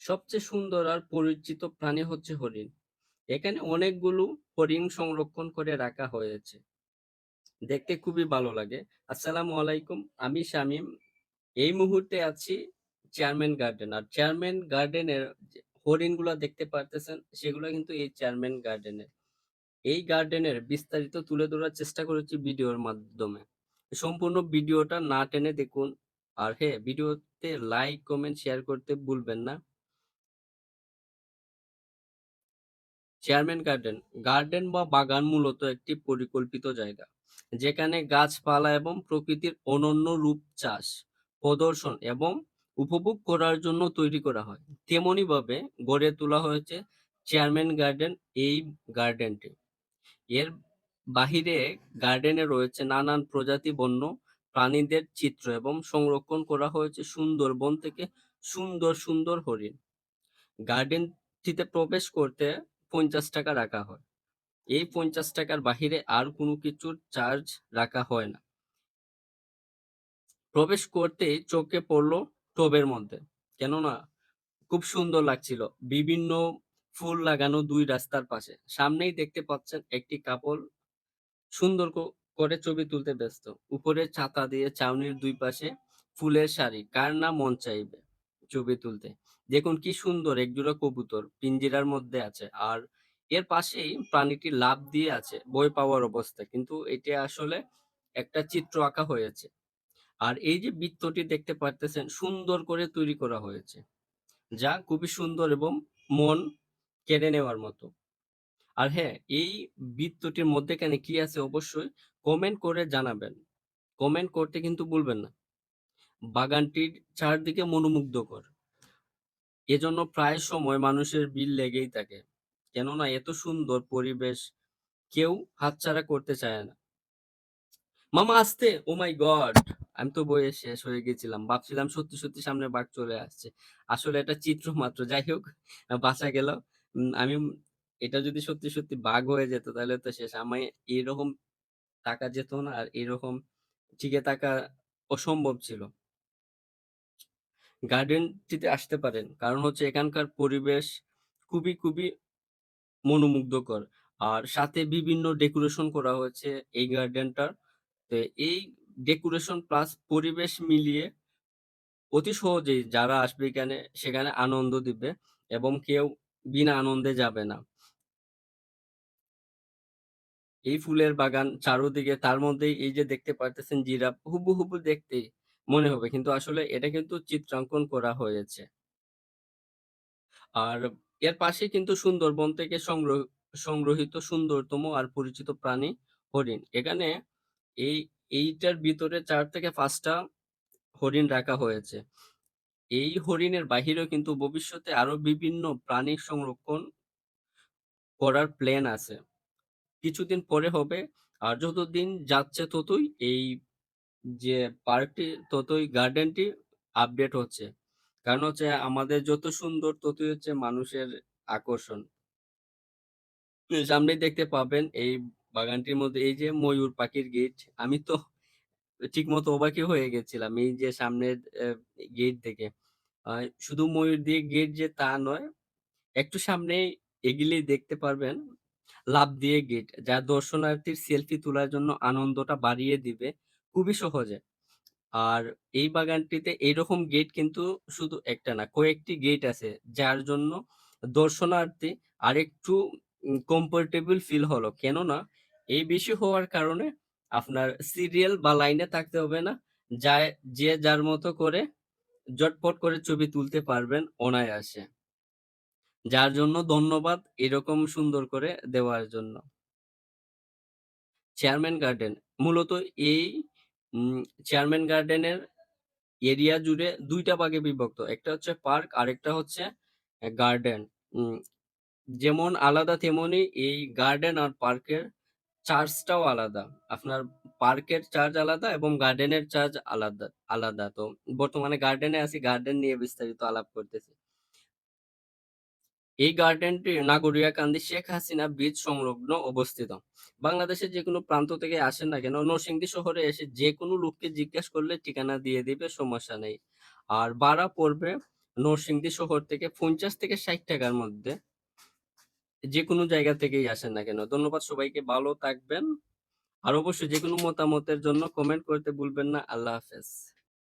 সবচেয়ে সুন্দর আর পরিচিত প্রাণী হচ্ছে হরিণ। এখানে অনেকগুলো হরিণ সংরক্ষণ করে রাখা হয়েছে। দেখতে খুবই ভালো লাগে। আসসালামু আলাইকুম। আমি শামীম। এই মুহূর্তে আছি চেয়ারম্যান গার্ডেন। আর চেয়ারম্যান গার্ডেনের যে হরিণগুলা দেখতে পারতেছেন, সেগুলা কিন্তু এই চেয়ারম্যান গার্ডেনের। এই গার্ডেনের বিস্তারিত তুলে ধরার চেষ্টা করেছি ভিডিওর মাধ্যমে। সম্পূর্ণ ভিডিওটা না টেনে দেখুন। আর হ্যাঁ, ভিডিওতে লাইক, কমেন্ট, শেয়ার করতে ভুলবেন না। চেয়ারম্যান গার্ডেন গার্ডেন বা বাগান মূলত একটি পরিকল্পিত জায়গা যেখানে গাছপালা এবং প্রকৃতির অনন্য রূপ চাষ, প্রদর্শন এবং উপভোগ করার জন্য তৈরি করা হয়। তেমনি ভাবে গড়ে তোলা হয়েছে চেয়ারম্যান গার্ডেন। এই গার্ডেনটি এর বাহিরে গার্ডেনে রয়েছে নানান প্রজাতি বন্য প্রাণীদের চিত্র এবং সংরক্ষণ করা হয়েছে সুন্দরবন থেকে সুন্দর সুন্দর হরিণ। গার্ডেনটিতে প্রবেশ করতে 50 টাকা রাখা হয়। এই 50 টাকার বাহিরে আর কোনো কিছুর চার্জ রাখা হয় না। প্রবেশ করতেই চোখে পড়লো টবের মধ্যে, কেননা খুব সুন্দর লাগছিল। বিভিন্ন ফুল লাগানো দুই রাস্তার পাশে। সামনেই দেখতে পাচ্ছেন একটি কাপল সুন্দর করে ছবি তুলতে ব্যস্ত। উপরে ছাতা দিয়ে ছাউনির দুই পাশে ফুলের সারি। কার না মন চাইবে ছবি তুলতে? দেখুন কি সুন্দর একজোড়া কবুতর পিঞ্জিরার মধ্যে আছে। আর এর পাশেই প্রাণীটি লাফ দিয়ে আছে ভয় পাওয়ার অবস্থায়, কিন্তু এটা আসলে একটা চিত্র আঁকা হয়েছে। আর এই যে বৃত্তটি দেখতে পারতেছেন সুন্দর করে তৈরি করা হয়েছে, যা খুবই সুন্দর এবং মন কেড়ে নেওয়ার মতো। আর হ্যাঁ, এই বৃত্তটির মধ্যেখানে কি আছে অবশ্যই কমেন্ট করে জানাবেন। কমেন্ট করতে কিন্তু ভুলবেন না। বাগানটির চারদিকে মনোমুগ্ধকর। এজন্য প্রায় সময় মানুষের ভিড় লেগেই থাকে। কেননা এত সুন্দর পরিবেশ কেউ হাতছাড়া করতে চায় না। মামা আসতে! ও মাই গড! আমি তো বইয়ে শেষ হয়ে গেছিলাম। ভাবছিলাম সত্যি, সত্যি সামনে বাঘ চলে আসছে। আসলে এটা চিত্র মাত্র। যাই হোক, বাঁচা গেল। আমি এটা যদি সত্যি, সত্যি বাঘ হয়ে যেত তাহলে তো শেষ। আমি এরকম তাকা যেত না, আর এরকম টিকে থাকা অসম্ভব ছিল। গার্ডেনটিতে আসতে পারেন, কারণ হচ্ছে এখানকার পরিবেশ খুবই খুবই মনোমুগ্ধকর। আর সাথে বিভিন্ন ডেকোরেশন করা হয়েছে এই গার্ডেনটার। তো এই ডেকোরেশন প্লাস পরিবেশ মিলিয়ে অতি সহজেই যারা আসবে এখানে সেখানে আনন্দ দিবে এবং কেউ বিনা আনন্দে যাবে না। এই ফুলের বাগান চারদিকে, তার মধ্যেই এই যে দেখতে পারতেছেন জিরাফ হুবহু দেখতেই মনে হবে, কিন্তু আসলে এটা কিন্তু চিত্রাঙ্কন করা হয়েছে। আর এর পাশে কিন্তু সুন্দরবন থেকে সংগ্রহিত সুন্দরতম আর পরিচিত প্রাণী হরিণ। এখানে এই এইটার ভিতরে ৪ থেকে ৫ টা হরিণ রাখা হয়েছে। এই হরিণের বাহিরেও কিন্তু ভবিষ্যতে আরো বিভিন্ন প্রাণী সংরক্ষণ করার প্ল্যান আছে। কিছুদিন পরে হবে। আর যতদিন যাচ্ছে ততই এই যে পার্কটি, ততই গার্ডেনটি আপডেট হচ্ছে। কারণ হচ্ছে আমাদের যত সুন্দর ততই হচ্ছে মানুষের আকর্ষণ। সামনেই দেখতে পাবেন এই বাগানটির মধ্যে এই যে ময়ূর পাখির গেট। আমি তো ঠিকমতো অবাকই হয়ে গেছিলাম এই যে সামনের গেট দেখে। শুধু ময়ূর দিয়ে গেট যে তা নয়, একটু সামনে এগিলেই দেখতে পারবেন লাফ দিয়ে গেট, যা দর্শনার্থীর সেলফি তোলার জন্য আনন্দটা বাড়িয়ে দিবে খুবই সহজে। আর এই বাগানটিতে এইরকম গেট কিন্তু শুধু একটা না, কয়েকটি গেট আছে, যার জন্য দর্শনার্থী আরেকটু কমফোর্টেবল ফিল হলো। কেননা এই বেশি হওয়ার কারণে আপনার সিরিয়াল বা লাইনে থাকতে হবে না। যায় যে যার মতো করে ঝটপট করে ছবি তুলতে পারবেন অনায়াসে। যার জন্য ধন্যবাদ এরকম সুন্দর করে দেওয়ার জন্য। চেয়ারম্যান গার্ডেন মূলত এই উম চেয়ারম্যান গার্ডেনের এরিয়া জুড়ে ২ টা ভাগে বিভক্ত। একটা হচ্ছে পার্ক, আরেকটা হচ্ছে গার্ডেন। উম যেমন আলাদা তেমনি এই গার্ডেন আর পার্কের চার্জটাও আলাদা। আপনার পার্কের চার্জ আলাদা এবং গার্ডেনের চার্জ আলাদা আলাদা। তো বর্তমানে গার্ডেনে আছি, গার্ডেন নিয়ে বিস্তারিত আলাপ করতেছি। এই গার্ডেনটি নাগরিয়াকান্দি শেখ হাসিনা ব্রিজ সংলগ্ন অবস্থিত। বাংলাদেশের যেকোনো প্রান্ত থেকে আসেন না কেন, নরসিংদী শহরে এসে যেকোনো লোককে জিজ্ঞেস করলে ঠিকানা দিয়ে দিবে, সমস্যা নেই। আর ভাড়া পড়বে নরসিংদী শহর থেকে ৫০ থেকে ৳৬০ র মধ্যে যেকোনো জায়গা থেকেই আসেন না কেন। ধন্যবাদ সবাইকে, ভালো থাকবেন। আর অবশ্যই যেকোনো মতামতের জন্য কমেন্ট করতে ভুলবেন না। আল্লাহ হাফেজ।